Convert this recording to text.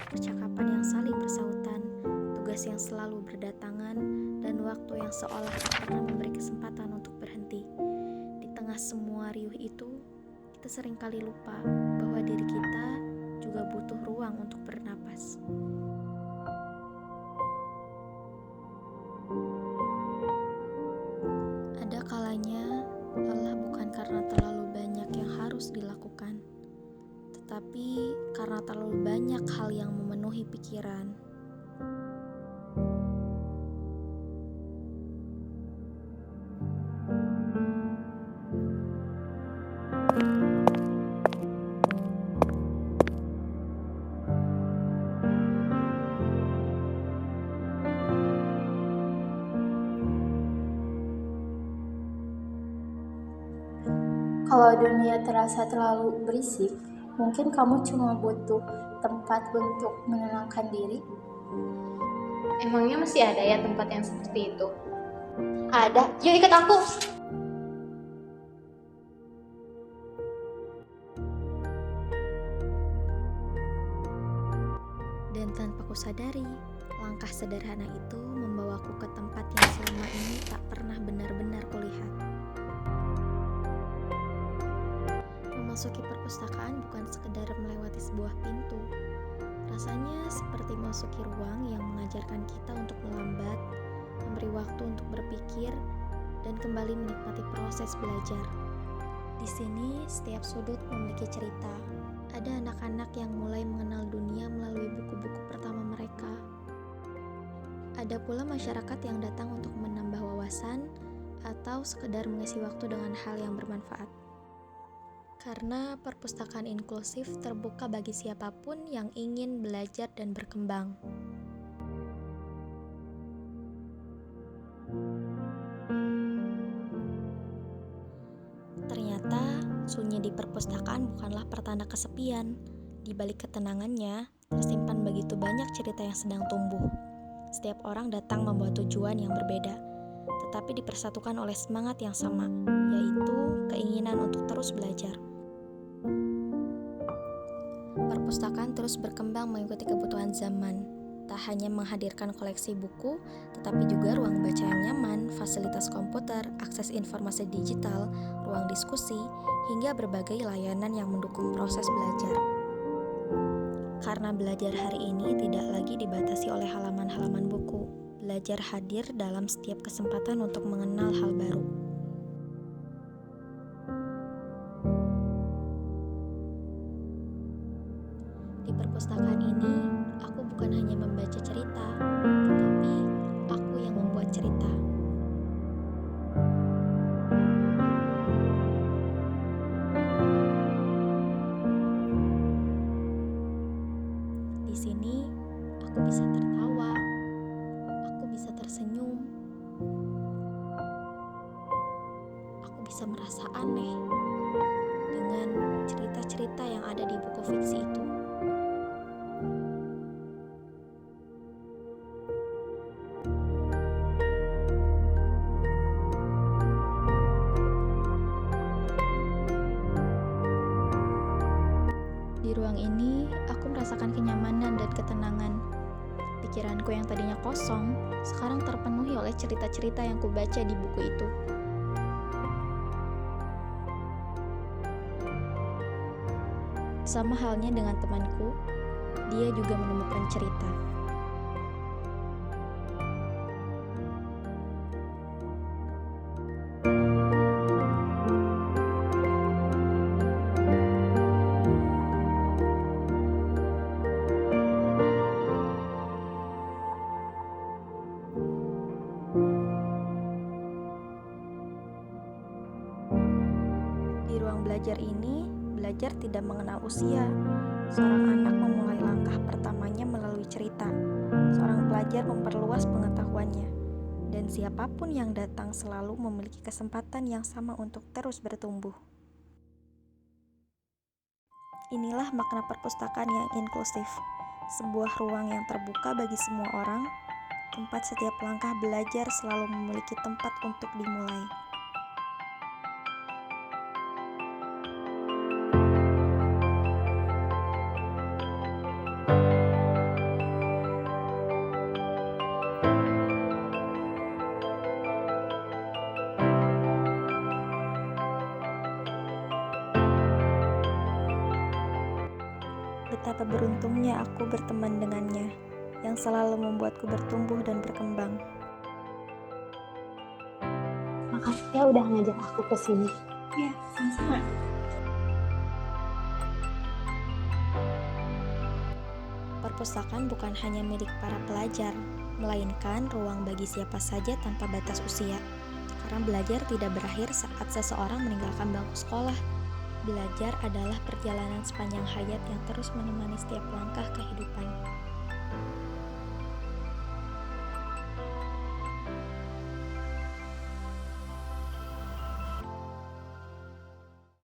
percakapan yang saling bersautan, tugas yang selalu berdatangan, dan waktu yang seolah tak pernah memberi kesempatan untuk berhenti. Di tengah semua riuh itu, kita seringkali lupa bahwa diri kita juga butuh ruang untuk bernapas. Ada kalanya lelah bukan karena terlalu banyak yang harus dilakukan, tetapi karena terlalu banyak hal yang memenuhi pikiran. Kalau dunia terasa terlalu berisik, mungkin kamu cuma butuh tempat untuk menenangkan diri. Emangnya masih ada ya tempat yang seperti itu? Ada, yuk ikut aku. Dan tanpa kusadari, langkah sederhana itu membawaku ke tempat yang selama ini tak pernah benar-benar kulihat. Memasuki perpustakaan bukan sekedar melewati sebuah pintu. Rasanya seperti memasuki ruang yang mengajarkan kita untuk melambat, memberi waktu untuk berpikir, dan kembali menikmati proses belajar. Di sini, setiap sudut memiliki cerita. Ada anak-anak yang mulai mengenal dunia melalui buku-buku pertama mereka. Ada pula masyarakat yang datang untuk menambah wawasan atau sekedar mengisi waktu dengan hal yang bermanfaat. Karena perpustakaan inklusif terbuka bagi siapapun yang ingin belajar dan berkembang. Ternyata, sunyi di perpustakaan bukanlah pertanda kesepian. Di balik ketenangannya, tersimpan begitu banyak cerita yang sedang tumbuh. Setiap orang datang membawa tujuan yang berbeda, tetapi dipersatukan oleh semangat yang sama, yaitu keinginan untuk terus belajar. Perpustakaan terus berkembang mengikuti kebutuhan zaman. Tak hanya menghadirkan koleksi buku, tetapi juga ruang baca yang nyaman, fasilitas komputer, akses informasi digital, ruang diskusi, hingga berbagai layanan yang mendukung proses belajar. Karena belajar hari ini tidak lagi dibatasi oleh halaman-halaman buku, belajar hadir dalam setiap kesempatan untuk mengenal hal baru. Di perpustakaan ini, aku bukan hanya membaca cerita, tetapi aku yang membuat cerita. Di sini, aku bisa tertawa, aku bisa tersenyum, aku bisa merasa aneh dengan cerita-cerita yang ada di buku fiksi itu. Di ruang ini, aku merasakan kenyamanan dan ketenangan. Pikiranku yang tadinya kosong, sekarang terpenuhi oleh cerita-cerita yang kubaca di buku itu. Sama halnya dengan temanku, dia juga menemukan cerita. Di ruang belajar ini, belajar tidak mengenal usia. Seorang anak memulai langkah pertamanya melalui cerita. Seorang pelajar memperluas pengetahuannya. Dan siapapun yang datang selalu memiliki kesempatan yang sama untuk terus bertumbuh. Inilah makna perpustakaan yang inklusif. Sebuah ruang yang terbuka bagi semua orang, tempat setiap langkah belajar selalu memiliki tempat untuk dimulai. Betapa beruntungnya aku berteman dengannya, yang selalu membuatku bertumbuh dan berkembang. Makasih ya udah ngajak aku ke sini. Ya, sama-sama. Perpustakaan bukan hanya milik para pelajar, melainkan ruang bagi siapa saja tanpa batas usia. Karena belajar tidak berakhir saat seseorang meninggalkan bangku sekolah. Belajar adalah perjalanan sepanjang hayat yang terus menemani setiap langkah kehidupan.